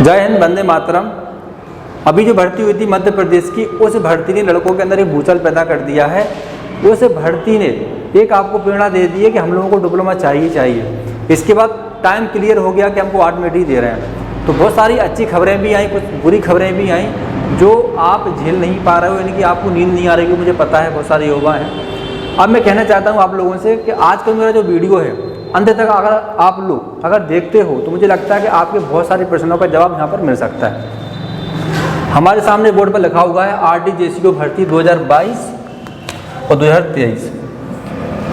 जय हिंद, वंदे मातरम। अभी जो भर्ती हुई थी मध्य प्रदेश की, उस भर्ती ने लड़कों के अंदर एक भूचाल पैदा कर दिया है। उस भर्ती ने एक आपको प्रेरणा दे दी है कि हम लोगों को डिप्लोमा चाहिए। इसके बाद टाइम क्लियर हो गया कि हमको 8 मिनट ही दे रहे हैं। तो बहुत सारी अच्छी खबरें भी आई, कुछ बुरी खबरें भी आई जो आप झेल नहीं पा रहे हो, यानी कि आपको नींद नहीं आ रही है। मुझे पता है बहुत सारे युवा हैं। अब मैं कहना चाहता हूँ आप लोगों से कि आज का मेरा जो वीडियो है अंत तक अगर आप लोग अगर देखते हो तो मुझे लगता है कि आपके बहुत सारे प्रश्नों का जवाब यहाँ पर मिल सकता है। हमारे सामने बोर्ड पर लिखा हुआ है RDJCO भर्ती 2022 और 2023।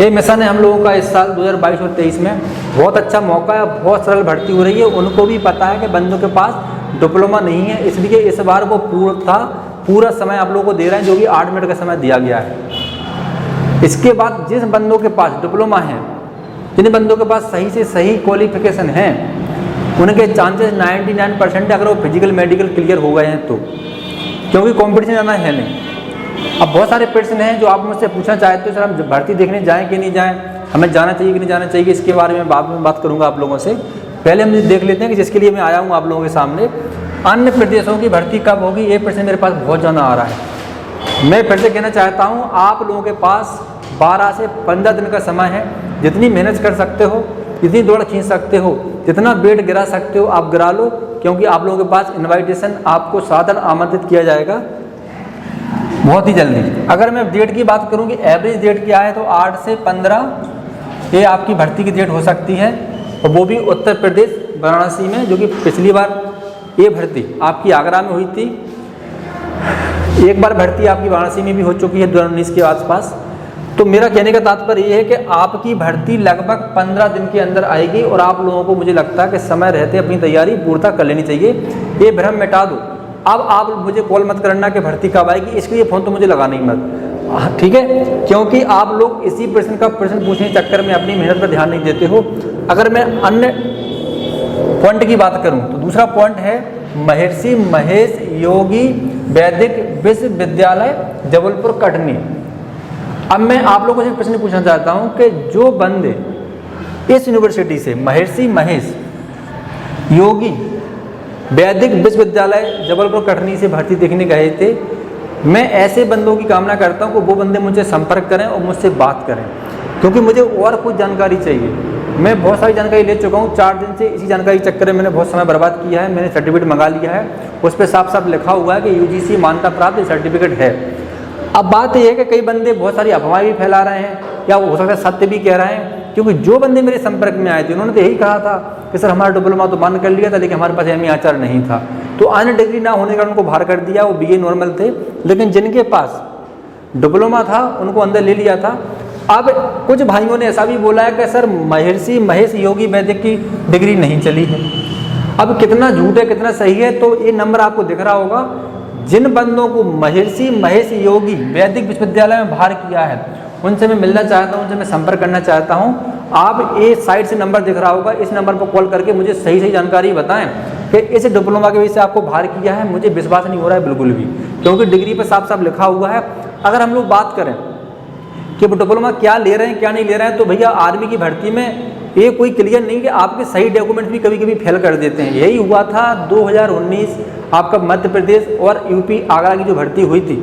ये मिशन है हम लोगों का इस साल 2022 और 23 में। बहुत अच्छा मौका है, बहुत सरल भर्ती हो रही है। उनको भी पता है कि बंदों के पास डिप्लोमा नहीं है, इसलिए इस बार वो पूरा समय आप लोगों को दे रहे हैं, जो कि 8 मिनट का समय दिया गया है। इसके बाद जिस बंदों के पास डिप्लोमा है, जिन बंदों के पास सही से सही क्वालिफिकेशन है, उनके चांसेस 99% अगर वो फिजिकल मेडिकल क्लियर हो गए हैं तो, क्योंकि कंपटीशन ज़्यादा है नहीं। अब बहुत सारे प्रश्न हैं जो आप मुझसे पूछना चाहते हो, सर हम भर्ती देखने जाएं कि नहीं जाएं, हमें जाना चाहिए कि नहीं जाना चाहिए। इसके बारे में बाद में बात करूंगा आप लोगों से। पहले हम देख लेते हैं कि जिसके लिए मैं आया हूँ आप लोगों के सामने, अन्य प्रदेशों की भर्ती कब होगी। ये प्रश्न मेरे पास बहुत ज़्यादा आ रहा है। मैं फिर से कहना चाहता हूँ, आप लोगों के पास 12 से 15 दिन का समय है। जितनी मेहनत कर सकते हो, जितनी दौड़ खींच सकते हो, जितना वेट गिरा सकते हो आप गिरा लो, क्योंकि आप लोगों के पास इनविटेशन आपको सादर आमंत्रित किया जाएगा बहुत ही जल्दी। अगर मैं डेट की बात करूं कि एवरेज डेट क्या है, तो 8 से 15 ये आपकी भर्ती की डेट हो सकती है, और वो भी उत्तर प्रदेश वाराणसी में, जो कि पिछली बार ये भर्ती आपकी आगरा में हुई थी। एक बार भर्ती आपकी वाराणसी में भी हो चुकी है 2019 के आसपास। तो मेरा कहने का तात्पर्य ये है कि आपकी भर्ती लगभग 15 दिन के अंदर आएगी, और आप लोगों को मुझे लगता है कि समय रहते अपनी तैयारी पूर्णतः कर लेनी चाहिए। ये भ्रम मिटा दो। अब आप मुझे कॉल मत करना कि भर्ती कब आएगी, इसके लिए फ़ोन तो मुझे लगाना ही मत, ठीक है? क्योंकि आप लोग इसी प्रश्न पूछने के चक्कर में अपनी मेहनत पर ध्यान नहीं देते हो। अगर मैं अन्य पॉइंट की बात करूं तो दूसरा पॉइंट है महर्षि महेश योगी वैदिक विश्वविद्यालय जबलपुर कटनी। अब मैं आप लोगों से प्रश्न पूछना चाहता हूं कि जो बंदे इस यूनिवर्सिटी से महर्षि महेश योगी वैदिक विश्वविद्यालय जबलपुर कटनी से भर्ती देखने गए थे, मैं ऐसे बंदों की कामना करता हूं कि वो बंदे मुझसे संपर्क करें और मुझसे बात करें, क्योंकि मुझे और कुछ जानकारी चाहिए। मैं बहुत सारी जानकारी ले चुका हूं, 4 दिन से इसी जानकारी के चक्कर में मैंने बहुत समय बर्बाद किया है। मैंने सर्टिफिकेट मंगा लिया है, उस पर साफ साफ लिखा हुआ है कि UGC मान्यता प्राप्त सर्टिफिकेट है। अब बात यह है कि कई बंदे बहुत सारी अफवाहें भी फैला रहे हैं, या वो हो सकता है सत्य भी कह रहे हैं, क्योंकि जो बंदे मेरे संपर्क में आए थे उन्होंने तो यही कहा था कि सर हमारा डिप्लोमा तो बंद कर लिया था, लेकिन हमारे पास MA आचार्य नहीं था, तो अन्य डिग्री ना होने का उनको बाहर कर दिया। वो BA नॉर्मल थे, लेकिन जिनके पास डिप्लोमा था उनको अंदर ले लिया था। अब कुछ भाइयों ने ऐसा भी बोला है कि सर महर्षि महेश योगी वैदिक की डिग्री नहीं चली है। अब कितना झूठ है कितना सही है, तो ये नंबर आपको दिख रहा होगा। जिन बंदों को महर्षि महेश योगी वैदिक विश्वविद्यालय में बाहर किया है, उनसे मैं मिलना चाहता हूं, उनसे मैं संपर्क करना चाहता हूं। आप ये साइड से नंबर दिख रहा होगा, इस नंबर पर कॉल करके मुझे सही जानकारी बताएं कि इस डिप्लोमा के वजह से आपको बाहर किया है। मुझे विश्वास नहीं हो रहा है बिल्कुल भी, क्योंकि डिग्री पर साफ साफ लिखा हुआ है। अगर हम लोग बात करें कि वो डिप्लोमा क्या ले रहे हैं क्या नहीं ले रहे हैं, तो भैया आर्मी की भर्ती में ये कोई क्लियर नहीं कि आपके सही डॉक्यूमेंट भी कभी कभी फेल कर देते हैं। यही हुआ था 2019 आपका मध्य प्रदेश और UP आगरा की जो भर्ती हुई थी,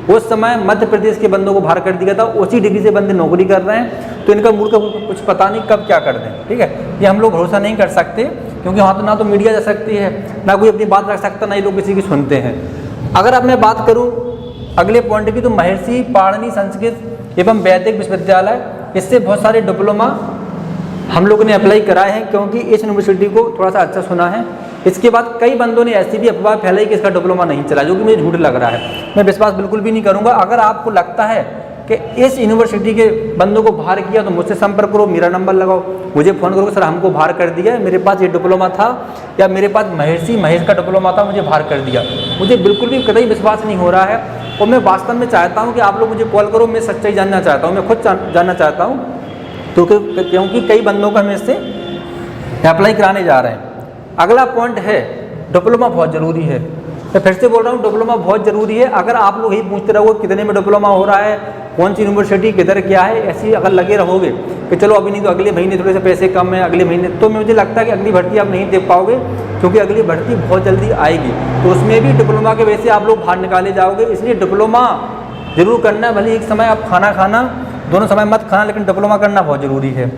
उस समय मध्य प्रदेश के बंदों को बाहर कर दिया था। उसी डिग्री से बंदे नौकरी कर रहे हैं, तो इनका मूड का कुछ पता नहीं कब क्या कर दें, ठीक है? ये हम लोग भरोसा नहीं कर सकते, क्योंकि वहाँ तो ना तो मीडिया जा सकती है, ना कोई अपनी बात रख सकता, ना ही लोग किसी की सुनते हैं। अगर अब मैं बात करूँ अगले पॉइंट की, तो महर्षि पाणिनि संस्कृत एवं वैदिक विश्वविद्यालय, इससे बहुत सारे डिप्लोमा हम लोगों ने अप्लाई कराए हैं, क्योंकि इस यूनिवर्सिटी को थोड़ा सा अच्छा सुना है। इसके बाद कई बंदों ने ऐसी भी अफवाह फैलाई कि इसका डिप्लोमा नहीं चला, जो कि मुझे झूठ लग रहा है। मैं विश्वास बिल्कुल भी नहीं करूंगा। अगर आपको लगता है कि इस यूनिवर्सिटी के बंदों को बाहर किया, तो मुझसे संपर्क करो, मेरा नंबर लगाओ, मुझे फ़ोन करो, सर हमको बाहर कर दिया, मेरे पास ये डिप्लोमा था, या मेरे पास महर्षि महेश का डिप्लोमा था, मुझे बाहर कर दिया। मुझे बिल्कुल भी कतई विश्वास नहीं हो रहा है, और मैं वास्तव में चाहता हूँ कि आप लोग मुझे कॉल करो। मैं सच्चाई जानना चाहता हूँ, मैं खुद जानना चाहता हूँ, तो क्योंकि कई बंदों को हम इससे अप्लाई कराने जा रहे हैं। अगला पॉइंट है डिप्लोमा बहुत ज़रूरी है। मैं फिर से बोल रहा हूँ, डिप्लोमा बहुत ज़रूरी है। अगर आप लोग यही पूछते रहो कितने में डिप्लोमा हो रहा है, कौन सी यूनिवर्सिटी किधर क्या है, ऐसी अगर लगे रहोगे कि चलो अभी नहीं तो अगले महीने थोड़े से पैसे कम है, अगले महीने, तो मुझे लगता है कि अगली भर्ती आप नहीं दे पाओगे, क्योंकि अगली भर्ती बहुत जल्दी आएगी। तो उसमें भी डिप्लोमा के वजह से आप लोग बाहर निकाले जाओगे। इसलिए डिप्लोमा जरूर करना है, भले एक समय आप खाना खाना, दोनों समय मत खाना, लेकिन डिप्लोमा करना बहुत ज़रूरी है।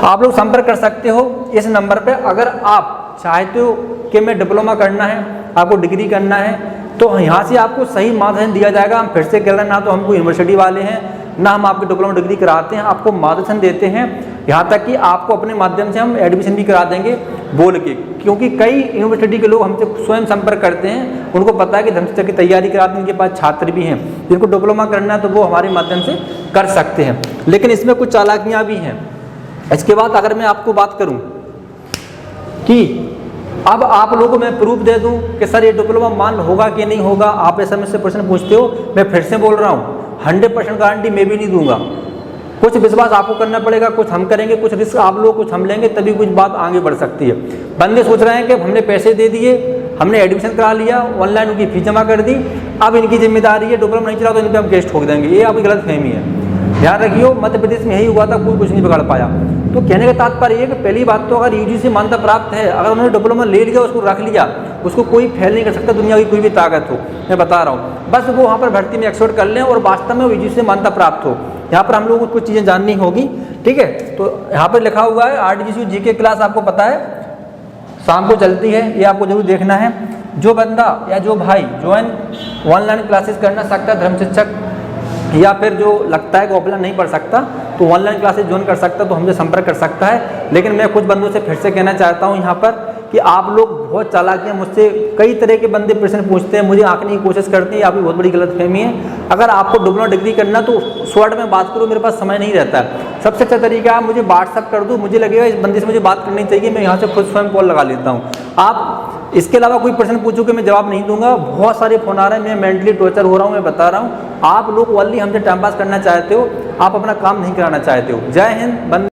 आप लोग संपर्क कर सकते हो इस नंबर पे। अगर आप चाहते हो कि मैं डिप्लोमा करना है, आपको डिग्री करना है, तो यहाँ से आपको सही मार्गदर्शन दिया जाएगा। हम फिर से कह रहे हैं, ना तो हमको यूनिवर्सिटी वाले हैं, ना हम आपकी डिप्लोमा डिग्री कराते हैं, आपको मार्गदर्शन देते हैं। यहाँ तक कि आपको अपने माध्यम से हम एडमिशन भी करा देंगे बोल के, क्योंकि कई यूनिवर्सिटी के लोग हमसे स्वयं संपर्क करते हैं, उनको पता है कि धर्मशिक्षक की तैयारी कराते हैं, उनके पास छात्र भी हैं जिनको डिप्लोमा करना है, तो वो हमारे माध्यम से कर सकते हैं। लेकिन इसमें कुछ चालाकियाँ भी हैं। इसके बाद अगर मैं आपको बात करूँ कि अब आप लोगों को मैं प्रूफ दे दूं कि सर ये डिप्लोमा मान होगा कि नहीं होगा, आप ऐसा मुझसे प्रश्न पूछते हो, मैं फिर से बोल रहा हूँ 100% गारंटी मैं भी नहीं दूंगा। कुछ विश्वास आपको करना पड़ेगा, कुछ हम करेंगे, कुछ रिस्क आप लोग कुछ हम लेंगे, तभी कुछ बात आगे बढ़ सकती है। बंदे सोच रहे हैं कि हमने पैसे दे दिए, हमने एडमिशन करा लिया, ऑनलाइन उनकी फीस जमा कर दी, अब इनकी जिम्मेदारी है, डिप्लोमा नहीं चला तो इन पर हम केस ठोक देंगे। ये आपकी गलत फहमी है। ध्यान रखियो, मध्य प्रदेश में यही हुआ था, कोई कुछ नहीं बिगाड़ पाया। तो कहने का तात्पर्य ये कि पहली बात तो अगर यूजीसी मान्यता प्राप्त है, अगर उन्होंने डिप्लोमा ले लिया, उसको रख लिया, उसको कोई फेल नहीं कर सकता, दुनिया की कोई भी ताकत हो, मैं बता रहा हूँ। बस वो वहाँ पर भर्ती में एक्सेप्ट कर लें और वास्तव में वो यूजीसी से मान्यता प्राप्त हो। यहाँ पर हम लोगों को कुछ चीज़ें जाननी होगी, ठीक है। तो यहाँ पर लिखा हुआ है RDGC जीके क्लास, आपको पता है शाम को चलती है, ये आपको जरूर देखना है। जो बंदा या जो भाई ज्वाइन ऑनलाइन क्लासेस करना सकता है, धर्म शिक्षक, या फिर जो लगता है कि ऑफलाइन नहीं पढ़ सकता तो ऑनलाइन क्लासेस ज्वाइन कर सकता है, तो हमसे संपर्क कर सकता है। लेकिन मैं कुछ बंदों से फिर से कहना चाहता हूँ यहाँ पर कि आप लोग बहुत चालाक हैं, मुझसे कई तरह के बंदे प्रश्न पूछते हैं, मुझे आंकने की कोशिश करते हैं, आपकी बहुत बड़ी गलतफहमी है। अगर आपको डिप्लोमा डिग्री करना तो शॉर्ट में बात करो, मेरे पास समय नहीं रहता है। सबसे अच्छा तरीका आप मुझे व्हाट्सअप कर दो, मुझे लगेगा इस बंदे से मुझे बात करनी चाहिए, मैं यहाँ से खुद स्वयं कॉल लगा लेता हूँ। आप इसके अलावा कोई प्रश्न पूछो कि मैं जवाब नहीं दूंगा, बहुत सारे फोन आ रहे हैं, मैं मेंटली टॉर्चर हो रहा हूँ, मैं बता रहा हूँ। आप लोग ओनली हमसे टाइम पास करना चाहते हो, आप अपना काम नहीं कराना चाहते हो। जय हिंद।